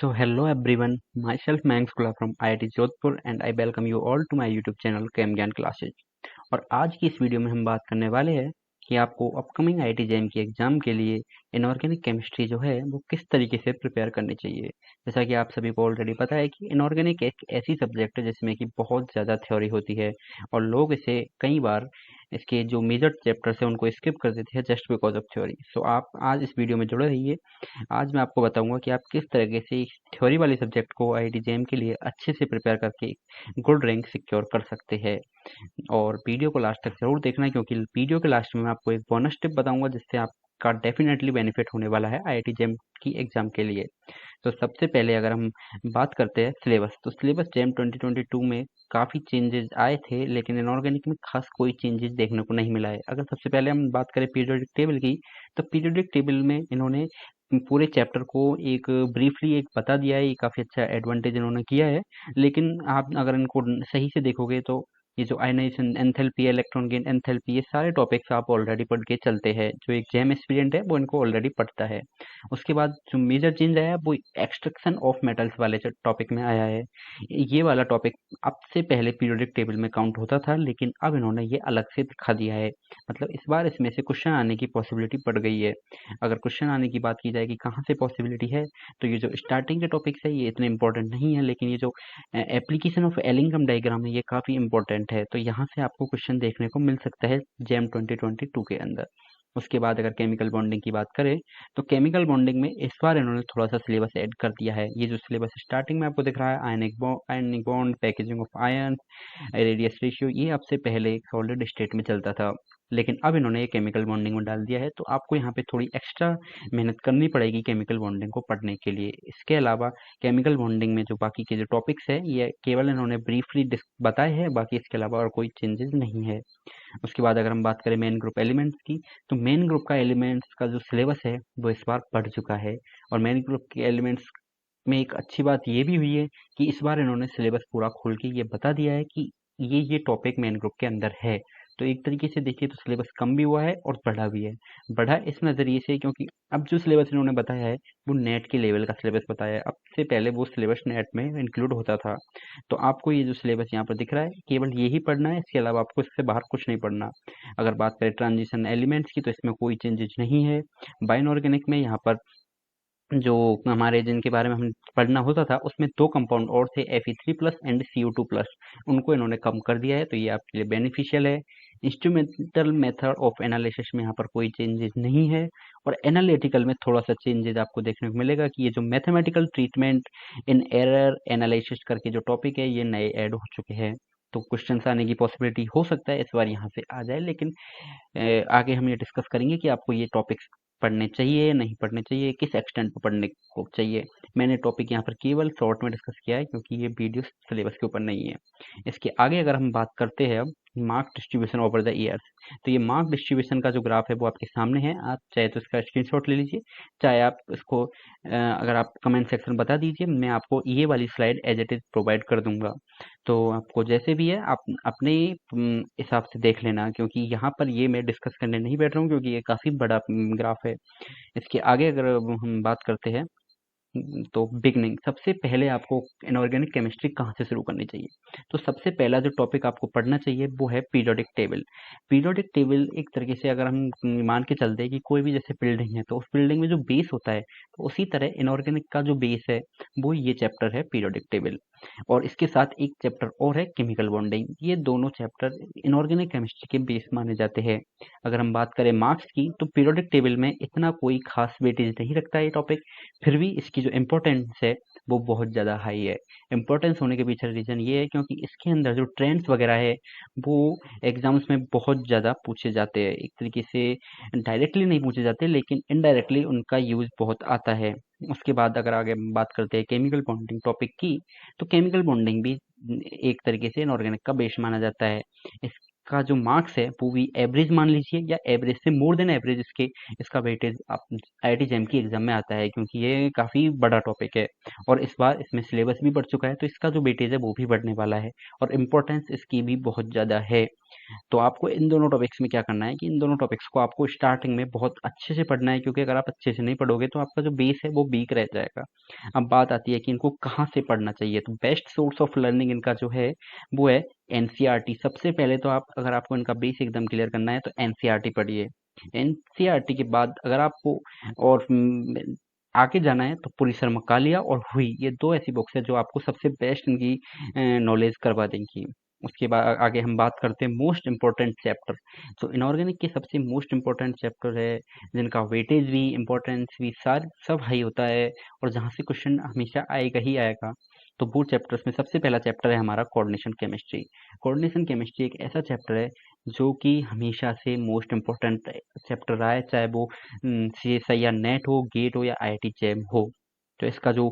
So hello everyone, myself Mayank Skula from IIT Jodhpur and I welcome you all to my YouTube channel केम ज्ञान classes. और आज की इस video में हम बात करने वाले हैं कि आपको अपकमिंग आईआईटी जैम की एग्जाम के लिए इनऑर्गेनिक केमिस्ट्री जो है वो किस तरीके से प्रिपेयर करनी चाहिए। जैसा कि आप सभी को ऑलरेडी पता है कि इनऑर्गेनिक एक ऐसी सब्जेक्ट है जिसमें कि बहुत ज़्यादा थ्योरी होती है और लोग इसे कई बार इसके जो मेजर चैप्टर्स हैं उनको स्किप कर देते हैं जस्ट बिकॉज ऑफ थ्योरी। सो आप आज इस वीडियो में जुड़े रहिए। आज मैं आपको बताऊंगा कि आप किस तरीके से इस थ्योरी वाले सब्जेक्ट को आईआईटी जेईई के लिए अच्छे से प्रिपेयर करके गुड रैंक सिक्योर कर सकते हैं। और वीडियो को लास्ट तक ज़रूर देखना है क्योंकि वीडियो के लास्ट में मैं आपको एक बोनस टिप बताऊंगा जिससे आपका डेफिनेटली बेनिफिट होने वाला है आईआईटी जेईई की एग्जाम के लिए। तो सबसे पहले अगर हम बात करते हैं सिलेबस, तो सिलेबस जेईई 2022 में काफ़ी चेंजेस आए थे लेकिन इनऑर्गेनिक में खास कोई चेंजेस देखने को नहीं मिला है। अगर सबसे पहले हम बात करें पीरियोडिक टेबल की, तो पीरियोडिक टेबल में इन्होंने पूरे चैप्टर को एक ब्रीफली एक बता दिया है। ये काफ़ी अच्छा एडवांटेज इन्होंने किया है। लेकिन आप अगर इनको सही से देखोगे तो ये जो ionisation enthalpy, electron gain enthalpy, ये सारे टॉपिक्स आप ऑलरेडी पढ़ के चलते हैं। जो एक जेम एस्पिरेंट है वो इनको ऑलरेडी पढ़ता है। उसके बाद जो मेजर चेंज आया है वो एक्सट्रैक्शन ऑफ मेटल्स वाले टॉपिक में आया है। ये वाला टॉपिक अब से पहले पीरियोडिक टेबल में काउंट होता था लेकिन अब इन्होंने ये अलग से दिखा दिया है। मतलब इस बार इसमें से क्वेश्चन आने की पॉसिबिलिटी बढ़ गई है। अगर क्वेश्चन आने की बात की जाए कि कहाँ से पॉसिबिलिटी है, तो ये जो स्टार्टिंग के टॉपिक्स है ये इतने इंपॉर्टेंट नहीं है लेकिन ये जो एप्लीकेशन ऑफ एलिंगम डायग्राम है ये काफ़ी इंपॉर्टेंट है। तो यहाँ से आपको क्वेश्चन देखने को मिल सकता है जेम 2022 के अंदर। उसके बाद अगर केमिकल बॉन्डिंग की बात करें, तो केमिकल बॉन्डिंग में इस बार इन्होंने थोड़ा सा सिलेबस ऐड कर दिया है। ये जो सिलेबस स्टार्टिंग में आपको दिख रहा है ionic bond, packaging of ion, radius ratio, ये अब से पहले एक सॉलिड स्टेट में चलता था लेकिन अब इन्होंने ये केमिकल बॉन्डिंग में डाल दिया है। तो आपको यहाँ पे थोड़ी एक्स्ट्रा मेहनत करनी पड़ेगी केमिकल बॉन्डिंग को पढ़ने के लिए। इसके अलावा केमिकल बॉन्डिंग में जो बाकी के जो टॉपिक्स है ये केवल इन्होंने ब्रीफली बताए हैं, बाकी इसके अलावा और कोई चेंजेस नहीं है। उसके बाद अगर हम बात करें मेन ग्रुप एलिमेंट्स की, तो मेन ग्रुप का एलिमेंट्स का जो सिलेबस है वो इस बार बढ़ चुका है। और मेन ग्रुप के एलिमेंट्स में एक अच्छी बात ये भी हुई है कि इस बार इन्होंने सिलेबस पूरा खोल के ये बता दिया है कि ये टॉपिक मेन ग्रुप के अंदर है। तो एक तरीके से देखिए तो सिलेबस कम भी हुआ है और बढ़ा भी है। बढ़ा इस नज़रिए से क्योंकि अब जो सिलेबस इन्होंने बताया है वो नेट के लेवल का सिलेबस बताया है। अब से पहले वो सिलेबस नेट में इंक्लूड होता था। तो आपको ये जो सिलेबस यहाँ पर दिख रहा है केवल यही पढ़ना है, इसके अलावा आपको इससे बाहर कुछ नहीं पढ़ना। अगर बात करें ट्रांजिशन एलिमेंट्स की, तो इसमें कोई चेंजेस नहीं है। बाइनऑर्गेनिक में यहाँ पर जो हमारे जिनके बारे में हम पढ़ना होता था उसमें दो कंपाउंड और थे, Fe3+ एंड CO2+। उनको इन्होंने कम कर दिया है तो ये आपके लिए बेनिफिशियल है। इंस्ट्रूमेंटल मेथड ऑफ एनालिसिस में यहाँ पर कोई चेंजेस नहीं है। और एनालिटिकल में थोड़ा सा चेंजेस आपको देखने को मिलेगा कि ये जो मैथमेटिकल ट्रीटमेंट इन एरर एनालिसिस करके जो टॉपिक है ये नए ऐड हो चुके हैं। तो क्वेश्चंस आने की पॉसिबिलिटी हो सकता है इस बार यहाँ से आ जाए, लेकिन आगे हम ये डिस्कस करेंगे कि आपको ये टॉपिक्स पढ़ने चाहिए, नहीं पढ़ने चाहिए, किस एक्सटेंट पे पढ़ने को चाहिए। मैंने टॉपिक यहाँ पर केवल शॉर्ट में डिस्कस किया है क्योंकि ये वीडियो सिलेबस के ऊपर नहीं है। इसके आगे अगर हम बात करते हैं अब mark distribution over the years, तो ये मार्क डिस्ट्रीब्यूशन का जो ग्राफ है वो आपके सामने है। आप चाहे तो इसका स्क्रीनशॉट ले लीजिए, चाहे आप इसको अगर आप कमेंट सेक्शन में बता दीजिए, मैं आपको ये वाली slide as it is provide कर दूंगा। तो आपको जैसे भी है आप अपने हिसाब से देख लेना क्योंकि यहाँ पर ये मैं डिस्कस करने नहीं बैठ रहा हूँ क्योंकि ये काफ़ी बड़ा ग्राफ है। इसके आगे अगर हम बात करते हैं, तो बिगनिंग सबसे पहले आपको इनऑर्गेनिक केमिस्ट्री कहाँ से शुरू करनी चाहिए। तो सबसे पहला जो टॉपिक आपको पढ़ना चाहिए वो है पीरियोडिक टेबल। पीरियोडिक टेबल एक तरीके से अगर हम मान के चलते हैं कि कोई भी जैसे बिल्डिंग है तो उस बिल्डिंग में जो बेस होता है, तो उसी तरह इनऑर्गेनिक का जो बेस है वो ये चैप्टर है पीरियोडिक टेबल। और इसके साथ एक चैप्टर और है केमिकल बॉन्डिंग। ये दोनों चैप्टर इनऑर्गेनिक केमिस्ट्री के बेस माने जाते हैं। अगर हम बात करें मार्क्स की, तो पीरियोडिक टेबल में इतना कोई खास वेटेज नहीं रखता ये टॉपिक, फिर भी इसकी जो इम्पोर्टेंस है वो बहुत ज़्यादा हाई है। इम्पोर्टेंस होने के पीछे रीज़न ये है क्योंकि इसके अंदर जो ट्रेंड्स वगैरह है वो एग्जाम्स में बहुत ज़्यादा पूछे जाते हैं। एक तरीके से डायरेक्टली नहीं पूछे जाते लेकिन इनडायरेक्टली उनका यूज़ बहुत आता है। उसके बाद अगर आगे हम बात करते हैं केमिकल बॉन्डिंग टॉपिक की, तो केमिकल बॉन्डिंग भी एक तरीके से इनऑर्गेनिक का बेस माना जाता है। इस इसका जो मार्क्स है वो भी एवरेज मान लीजिए, या एवरेज से मोर देन एवरेज इसका वेटेज आप IIT जेईई की एग्जाम में आता है, क्योंकि ये काफ़ी बड़ा टॉपिक है और इस बार इसमें सिलेबस भी बढ़ चुका है, तो इसका जो वेटेज है वो भी बढ़ने वाला है और इम्पोर्टेंस इसकी भी बहुत ज़्यादा है। तो आपको इन दोनों टॉपिक्स में क्या करना है कि इन दोनों टॉपिक्स को आपको स्टार्टिंग में बहुत अच्छे से पढ़ना है, क्योंकि अगर आप अच्छे से नहीं पढ़ोगे तो आपका जो बेस है वो वीक रह जाएगा। अब बात आती है कि इनको कहाँ से पढ़ना चाहिए, तो बेस्ट सोर्स ऑफ लर्निंग इनका जो है वो है एनसीईआरटी। सबसे पहले तो आप, अगर आपको इनका बेस एकदम क्लियर करना है तो एनसीईआरटी पढ़िए। एनसीईआरटी के बाद अगर आपको और आगे जाना है तो पुलिसर मकालिया और हुई, ये दो ऐसी बुक्स है जो आपको सबसे बेस्ट इनकी नॉलेज करवा देंगी। उसके बाद आगे हम बात करते हैं मोस्ट इम्पोर्टेंट चैप्टर। तो इनऑर्गेनिक के सबसे मोस्ट इम्पोर्टेंट चैप्टर है जिनका वेटेज भी इम्पोर्टेंस भी सार सब हाई होता है और जहाँ से क्वेश्चन हमेशा आएगा ही आएगा। तो वो चैप्टर्स में सबसे पहला चैप्टर है हमारा कोऑर्डिनेशन केमिस्ट्री। कोऑर्डिनेशन केमिस्ट्री एक ऐसा चैप्टर है जो कि हमेशा से मोस्ट इम्पोर्टेंट चैप्टर रहा है, चाहे वो CSI या नेट हो, गेट हो या IIT जेईई हो। तो इसका जो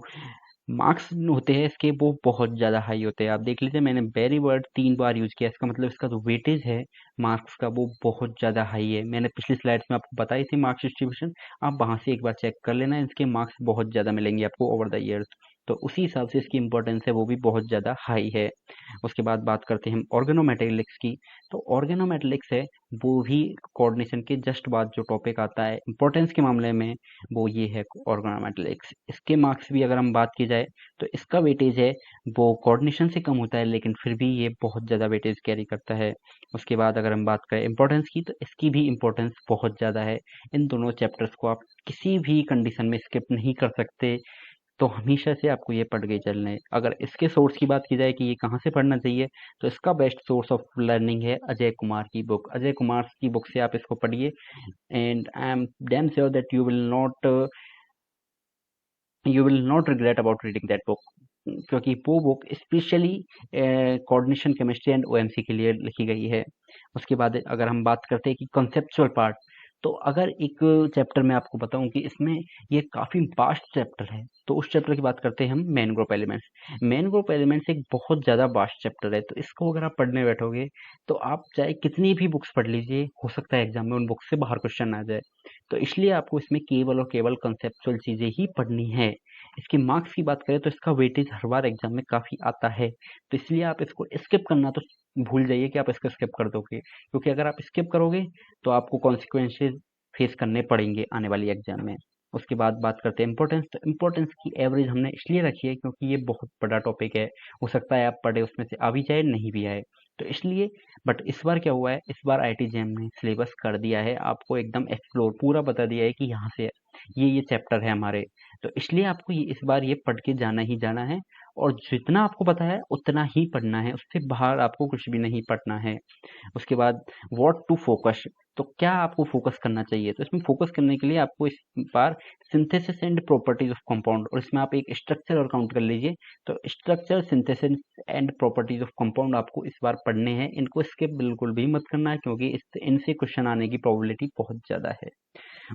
मार्क्स होते हैं इसके वो बहुत ज़्यादा हाई होते हैं। आप देख लीजिए, मैंने वेरी वर्ड 3 बार यूज़ किया, इसका मतलब इसका जो वेटेज है मार्क्स का वो बहुत ज़्यादा हाई है। मैंने पिछली स्लाइड्स में आपको बताई थी मार्क्स डिस्ट्रीब्यूशन, आप वहाँ से एक बार चेक कर लेना, इसके मार्क्स बहुत ज़्यादा मिलेंगे आपको ओवर द ईयर्स। तो उसी हिसाब से इसकी इंपॉर्टेंस है वो भी बहुत ज़्यादा हाई है। उसके बाद बात करते हैं हम ऑर्गेनोमेटेलिक्स की। तो ऑर्गेनोमेटेलिक्स है वो भी कोऑर्डिनेशन के जस्ट बाद जो टॉपिक आता है इंपॉर्टेंस के मामले में, वो ये है ऑर्गेनोमेटेलिक्स। इसके मार्क्स भी अगर हम बात की जाए तो इसका वेटेज है वो कोऑर्डिनेशन से कम होता है, लेकिन फिर भी ये बहुत ज़्यादा वेटेज कैरी करता है। उसके बाद अगर हम बात करें इंपॉर्टेंस की, तो इसकी भी इंपॉर्टेंस बहुत ज़्यादा है। इन दोनों चैप्टर्स को आप किसी भी कंडीशन में स्किप नहीं कर सकते, तो हमेशा से आपको ये पढ़ के चलना है। अगर इसके सोर्स की बात की जाए कि ये कहाँ से पढ़ना चाहिए, तो इसका बेस्ट सोर्स ऑफ लर्निंग है अजय कुमार की बुक। अजय कुमार की बुक से आप इसको पढ़िए and I am damn sure that you will not regret about reading that book, क्योंकि वो book specially coordination chemistry and OMC के लिए लिखी गई है। उसके बाद अगर हम बात करते हैं कि कॉन्सेप्चुअल पार्ट, तो अगर एक चैप्टर में आपको बताऊं कि इसमें ये काफ़ी वास्ट चैप्टर है, तो उस चैप्टर की बात करते हैं हम main group elements. Main group elements एक बहुत ज़्यादा वास्ट चैप्टर है, तो इसको अगर आप पढ़ने बैठोगे तो आप चाहे कितनी भी बुक्स पढ़ लीजिए, हो सकता है एग्जाम में उन बुक्स से बाहर क्वेश्चन आ जाए। तो इसलिए आपको इसमें केवल और केवल कंसेप्चुअल चीज़ें ही पढ़नी है। इसके मार्क्स की बात करें तो इसका वेटेज हर बार एग्जाम में काफ़ी आता है, तो इसलिए आप इसको स्किप करना तो भूल जाइए कि आप इसको स्किप कर दोगे, क्योंकि अगर आप स्किप करोगे तो आपको कॉन्सिक्वेंसेज फेस करने पड़ेंगे आने वाली एग्जाम में। उसके बाद बात करते हैं इंपॉर्टेंस। तो इंपॉर्टेंस की एवरेज हमने इसलिए रखी है क्योंकि ये बहुत बड़ा टॉपिक है, हो सकता है आप पढ़े उसमें से आ भी जाए नहीं भी आए, तो इसलिए। बट इस बार क्या हुआ है, इस बार IIT जेईई ने सिलेबस कर दिया है, आपको एकदम एक्सप्लोर पूरा बता दिया है कि यहाँ से ये चैप्टर है हमारे, तो इसलिए आपको ये इस बार ये पढ़ के जाना ही जाना है और जितना आपको पता है उतना ही पढ़ना है, उससे बाहर आपको कुछ भी नहीं पढ़ना है। उसके बाद व्हाट टू फोकस, तो क्या आपको फोकस करना चाहिए, तो इसमें फोकस करने के लिए आपको इस बार synthesis and properties of compound, और इसमें आप एक स्ट्रक्चर और काउंट कर लीजिए। तो structure, synthesis and properties of compound आपको इस बार पढ़ने हैं, इनको स्किप बिल्कुल भी मत करना है, क्योंकि इनसे क्वेश्चन आने की प्रोबेबिलिटी बहुत ज़्यादा है।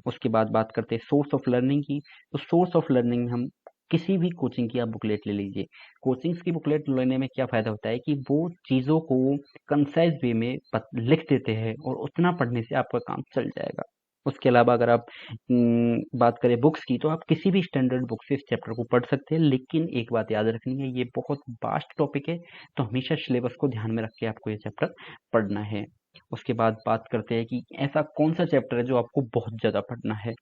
उसके बाद बात करते हैं सोर्स ऑफ लर्निंग की। तो सोर्स ऑफ लर्निंग में हम किसी भी कोचिंग की आप बुकलेट ले लीजिए। कोचिंग्स की बुकलेट लेने में क्या फ़ायदा होता है कि वो चीज़ों को कंसाइज वे में लिख देते हैं और उतना पढ़ने से आपका काम चल जाएगा। उसके अलावा अगर आप बात करें बुक्स की, तो आप किसी भी स्टैंडर्ड बुक से इस चैप्टर को पढ़ सकते हैं, लेकिन एक बात याद रखनी है, ये बहुत वास्ट टॉपिक है, तो हमेशा सिलेबस को ध्यान में रख के आपको ये चैप्टर पढ़ना है। उसके बाद बात करते हैं कि ऐसा कौन सा चैप्टर है जो आपको बहुत ज़्यादा पढ़ना है,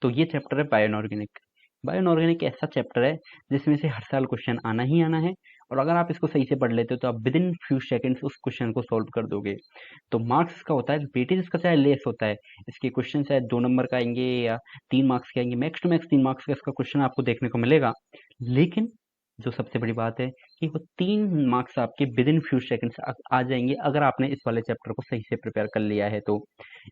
तो ये चैप्टर है बायोनॉर्गेनिक। बायोनॉर्गेनिक ऐसा चैप्टर है जिसमें से हर साल क्वेश्चन आना ही आना है, और अगर आप इसको सही से पढ़ लेते हो तो आप विद इन फ्यू सेकेंड्स उस क्वेश्चन को सॉल्व कर दोगे। तो मार्क्स इसका होता है, वेटेज इसका चाहे लेस होता है, इसके क्वेश्चन चाहे 2 नंबर का आएंगे या 3 मार्क्स के आएंगे, मैक्स टू मैक्स 3 मार्क्स का इसका क्वेश्चन आपको देखने को मिलेगा, लेकिन जो सबसे बड़ी बात है कि वो 3 मार्क्स आपके विद इन फ्यू सेकेंड्स आ जाएंगे अगर आपने इस वाले चैप्टर को सही से प्रिपेयर कर लिया है। तो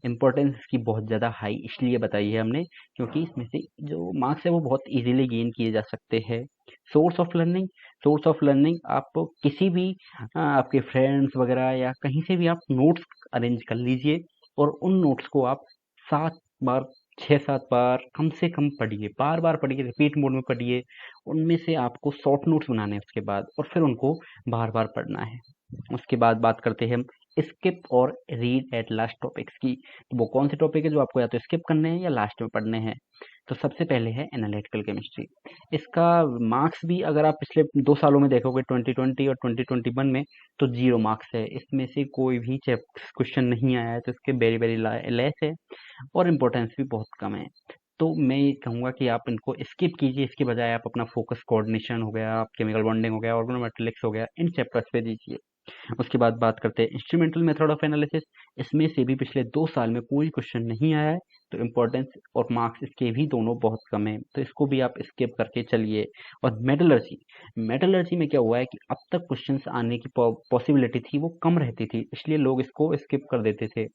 इम्पोर्टेंस इसकी बहुत ज़्यादा हाई इसलिए बताई है हमने, क्योंकि इसमें से जो मार्क्स है वो बहुत इजीली गेन किए जा सकते हैं। Source of learning, source of learning आप किसी भी आपके फ्रेंड्स वगैरह या कहीं से भी आप नोट्स अरेंज कर लीजिए और उन नोट्स को आप 7 बार 6-7 बार कम से कम पढ़िए, बार बार पढ़िए, रिपीट मोड में पढ़िए। उनमें से आपको शॉर्ट नोट्स बनाने हैं उसके बाद, और फिर उनको बार बार पढ़ना है। उसके बाद बात करते हैं हम स्किप और रीड एट लास्ट टॉपिक्स की। तो वो कौन से टॉपिक है जो आपको या तो स्किप करने हैं या लास्ट में पढ़ने हैं। तो सबसे पहले है एनालिटिकल केमिस्ट्री। इसका मार्क्स भी अगर आप पिछले 2 सालों में देखोगे 2020 और 2021 में, तो 0 मार्क्स है। इसमें से कोई भी क्वेश्चन नहीं आया है, तो इसके वेरी वेरी लेस है और इम्पोर्टेंस भी बहुत कम है। तो मैं ये कहूँगा कि आप इनको स्किप कीजिए, इसके बजाय आप अपना फोकस कोऑर्डिनेशन हो गया, आप केमिकल बॉन्डिंग हो गया, ऑर्गेनोमेटेलिक्स हो गया, इन चैप्टर्स पे दीजिए। उसके बाद बात करते हैं इंस्ट्रूमेंटल मेथड ऑफ एनालिसिस। इसमें से भी पिछले 2 साल में कोई क्वेश्चन नहीं आया है, तो इम्पोर्टेंस और मार्क्स इसके भी दोनों बहुत कम है, तो इसको भी आप स्किप करके चलिए। और मेटलर्जी, मेटलर्जी में क्या हुआ है कि अब तक क्वेश्चंस आने की पॉसिबिलिटी थी वो कम रहती थी, इसलिए लोग इसको स्किप कर देते थे।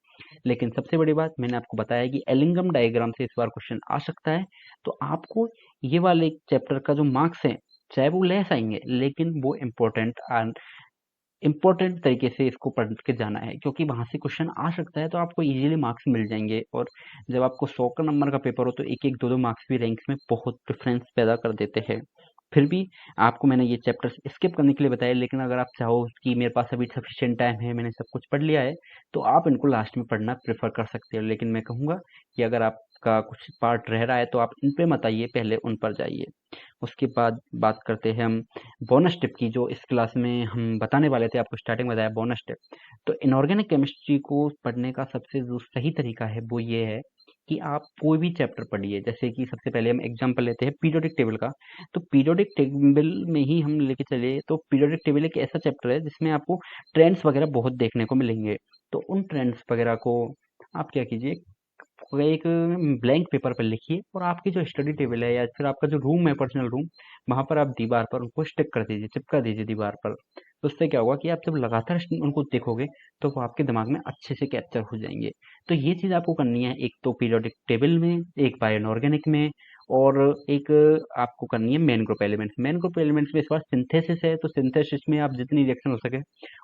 लेकिन सबसे बड़ी बात मैंने आपको बताया कि एलिंगम डायग्राम से इस बार क्वेश्चन आ सकता है, तो आपको ये वाले चैप्टर का जो मार्क्स है चाहे वो लेस आएंगे, लेकिन वो इम्पोर्टेंट तरीके से इसको पढ़ के जाना है, क्योंकि वहां से क्वेश्चन आ सकता है, तो आपको इजीली मार्क्स मिल जाएंगे। और जब आपको 100 का नंबर का पेपर हो, तो एक एक दो दो मार्क्स भी रैंक्स में बहुत डिफरेंस पैदा कर देते हैं। फिर भी आपको मैंने ये चैप्टर्स स्किप करने के लिए बताया, लेकिन अगर आप चाहो कि मेरे पास अभी सफिशिएंट टाइम है, मैंने सब कुछ पढ़ लिया है, तो आप इनको लास्ट में पढ़ना प्रेफर कर सकते हो। लेकिन मैं कहूँगा कि अगर आपका कुछ पार्ट रह रहा है, तो आप इन पे मत आइए, पहले उन पर जाइए। उसके बाद बात करते हैं हम बोनस टिप की, जो इस क्लास में हम बताने वाले थे, आपको स्टार्टिंग में बताया बोनस टिप। तो इनऑर्गेनिक केमिस्ट्री को पढ़ने का सबसे जो सही तरीका है वो ये है कि आप कोई भी चैप्टर पढ़िए। जैसे कि सबसे पहले हम एग्जांपल लेते हैं पीरियोडिक टेबल का। तो पीरियोडिक टेबल में ही हम लेके चले, तो पीरियोडिक टेबल एक ऐसा चैप्टर है जिसमें आपको ट्रेंड्स वगैरह बहुत देखने को मिलेंगे। तो उन ट्रेंड्स वगैरह को आप क्या कीजिए, एक ब्लैंक पेपर पर लिखिए, और आपकी जो स्टडी टेबल है या फिर आपका जो रूम है, पर्सनल रूम, वहां पर आप दीवार पर उनको स्टिक कर दीजिए, चिपका दीजिए दीवार पर। तो उससे क्या होगा कि आप जब लगातार उनको देखोगे, तो वो आपके दिमाग में अच्छे से कैप्चर हो जाएंगे। तो ये चीज आपको करनी है, एक तो पीरियोडिक टेबल में, एक बायो इनऑर्गेनिक में, और एक आपको करनी है main group elements. Main group elements में इस बार सिंथेसिस है, तो सिंथेसिस में आप जितनी रिएक्शन हो सके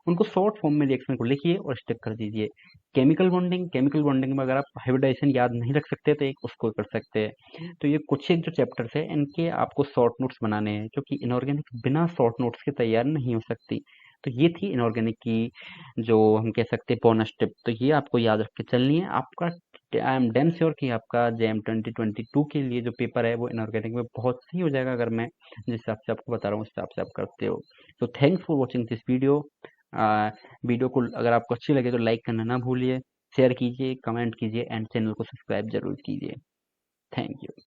उनको शॉर्ट फॉर्म में रिएक्शन को लिखिए और स्टिक कर दीजिए। केमिकल बॉन्डिंग, केमिकल बॉन्डिंग में अगर आप हाइब्रिडाइजेशन याद नहीं रख सकते, तो एक उसको कर सकते हैं। तो ये कुछ एक जो चैप्टर्स है, इनके आपको शॉर्ट नोट्स बनाने हैं, क्योंकि इनऑर्गेनिक बिना शॉर्ट नोट्स के तैयार नहीं हो सकती। तो ये थी इनऑर्गेनिक की जो हम कह सकते हैं बोनस टिप। तो ये आपको याद रख के चलनी है। आपका आई एम डैम श्योर कि आपका जेएम 2022 के लिए जो पेपर है वो इनऑर्गेनिक में बहुत सही हो जाएगा, अगर मैं जिस हिसाब से आपको बता रहा हूँ उस हिसाब से आप करते हो। तो thanks for watching this video. Video को अगर आपको अच्छी लगे तो लाइक करना ना भूलिए, शेयर कीजिए, कमेंट कीजिए एंड चैनल को सब्सक्राइब जरूर कीजिए। Thank you.